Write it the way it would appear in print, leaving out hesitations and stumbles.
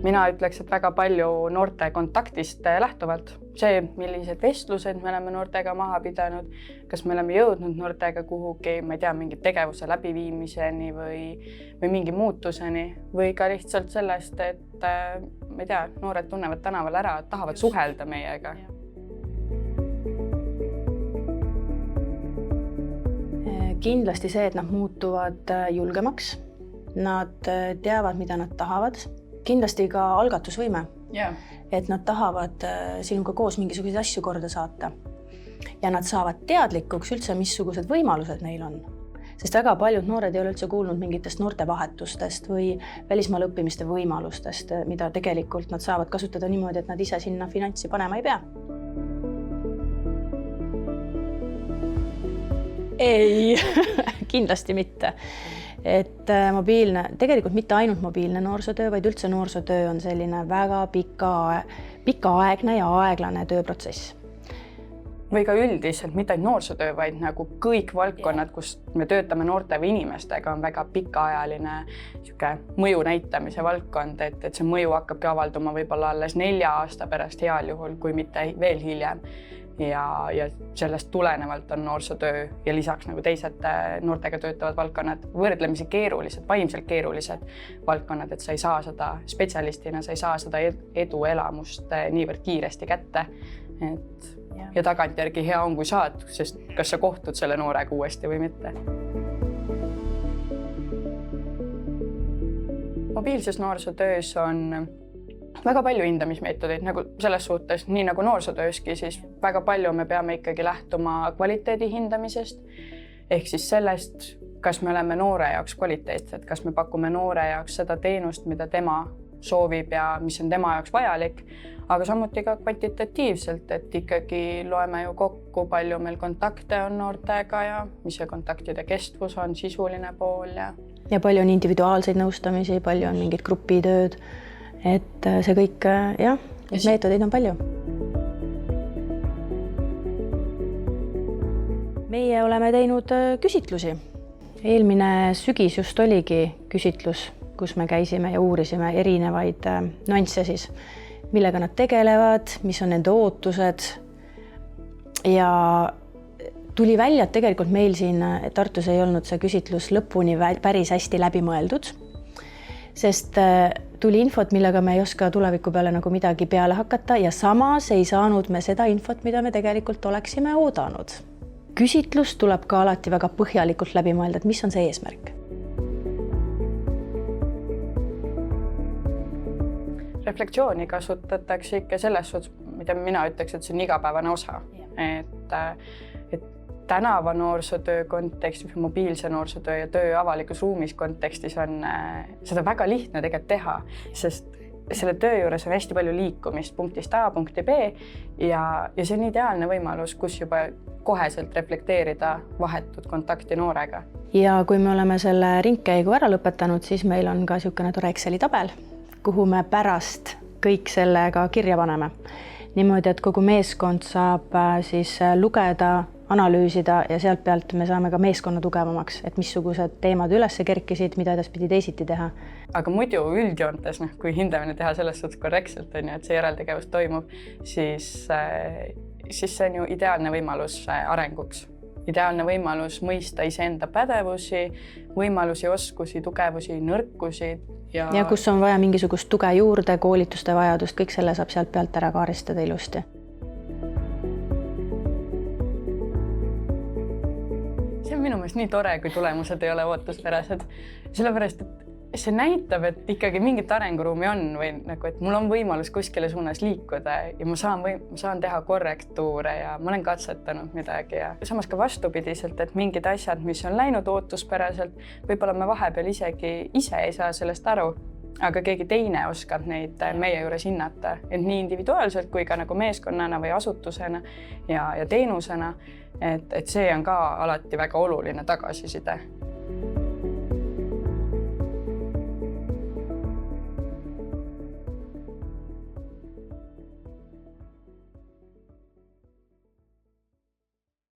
Mina ütleks, et väga palju noorte kontaktist lähtuvalt. See, millised vestlused me oleme noortega maha pidanud, kas me oleme jõudnud noortega kuhugi, ma ei tea, mingi tegevuse läbiviimiseni või mingi muutuseni või ka lihtsalt sellest, et ma ei tea, noored tunnevad tänaval ära, tahavad suhelda meiega. Kindlasti see, et nad muutuvad julgemaks. Nad teavad, mida nad tahavad. Kindlasti ka algatusvõime, et nad tahavad sinuga koos mingisuguseid asju korda saata. Ja nad saavad teadlikuks üldse, missugused võimalused neil on. Sest väga paljud noored ei ole üldse kuulnud mingitest noortevahetustest või välismaal õppimiste võimalustest, mida tegelikult nad saavad kasutada niimoodi, et nad ise sinna finantsi panema ei pea. Ei, kindlasti mitte. Et tegelikult mitte ainult mobiilne noorsootöö, vaid üldse noorsootöö on selline väga pikaaegne ja aeglane tööprotsess. Või ka üldiselt, mitte ainult noorsootöö, vaid nagu kõik valdkonnad, kus me töötame noorte või inimestega, on väga pikaajaline mõju näitamise valdkond, et see mõju hakkabki avalduma võib-olla alles 4 aasta pärast heal juhul, kui mitte veel hiljem. Ja sellest tulenevalt on noorsootöö ja lisaks nagu teised noortega töötavad valdkonnad võrdlemisi keerulised, vaimselt keerulised valdkonnad, et sa ei saa seda spetsialistina, sa ei saa seda eduelamust niivõrd kiiresti kätte. Ja tagantjärgi hea on, kui saad, sest kas sa kohtud selle noorega uuesti või mitte. Mobiilses noorsootöös on väga palju hindamismeetodeid, nagu selles suhtes, nii nagu noorsootööski, siis väga palju me peame ikkagi lähtuma kvaliteedi hindamisest. Ehk siis sellest, kas me oleme noore jaoks kvaliteetsed, kas me pakume noore jaoks seda teenust, mida tema soovib ja mis on tema jaoks vajalik, aga samuti ka kvantitatiivselt, et ikkagi loeme ju kokku, palju meil kontakte on noortega ja mis see kontaktide kestvus on, sisuline pool. Ja palju on individuaalseid nõustamisi, palju on mingid grupitööd. Et see kõik, meetodeid on palju. Meie oleme teinud küsitlusi. Eelmine sügis just oligi küsitlus, kus me käisime ja uurisime erinevaid nüansse siis, millega nad tegelevad, mis on nende ootused. Ja tuli välja, et tegelikult meil siin Tartus ei olnud see küsitlus lõpuni päris hästi läbi mõeldud, sest tuli infot, millega me ei oska tuleviku peale nagu midagi peale hakata ja samas ei saanud me seda infot, mida me tegelikult oleksime oodanud. Küsitlus tuleb ka alati väga põhjalikult läbi mõelda, et mis on see eesmärk. Reflektsiooni kasutatakse ikka selles suhtes, mida mina ütleks, et see on igapäevane osa. Et tänava noorsootöö kontekstis, mobiilse noorsootöö ja töö avalikus ruumis kontekstis on seda väga lihtne tegelikult teha, sest selle töö juures on hästi palju liikumist punktist A punkti B ja see on ideaalne võimalus, kus juba koheselt reflekteerida vahetut kontakti noorega. Ja kui me oleme selle ringkäigu ära lõpetanud, siis meil on ka niisugune tore Exceli tabel, kuhu me pärast kõik sellega kirja paneme. Niimoodi, et kogu meeskond saab siis lugeda, analüüsida ja sealt pealt me saame ka meeskonna tugevamaks, et missugused teemad üles kerkisid, mida edaspidi teisiti teha. Aga muidu üldjoontes, kui hindamine teha selles suhtes korrektselt, et see järeltegevus toimub, siis see on ju ideaalne võimalus arenguks. Ideaalne võimalus mõista iseenda pädevusi, võimalusi, oskusi, tugevusi, nõrkusi. Ja kus on vaja mingisugust tuge juurde, koolituste vajadust, kõik selle saab sealt pealt ära kaaristada ilusti. See on minu meelest nii tore, kui tulemused ei ole ootuspärased. Sellepärast, et see näitab, et ikkagi mingit arenguruumi on või et mul on võimalus kuskile suunas liikuda ja ma saan teha korrektuure ja ma olen katsetanud midagi. Ja samas ka vastupidiselt, et mingid asjad, mis on läinud ootuspäraselt, võib-olla me vahepeal isegi ise ei saa sellest aru, aga keegi teine oskab neid meie juures hinnata. Et nii individuaalselt kui ka nagu meeskonnana või asutusena ja teenusena, et see on ka alati väga oluline tagasiside.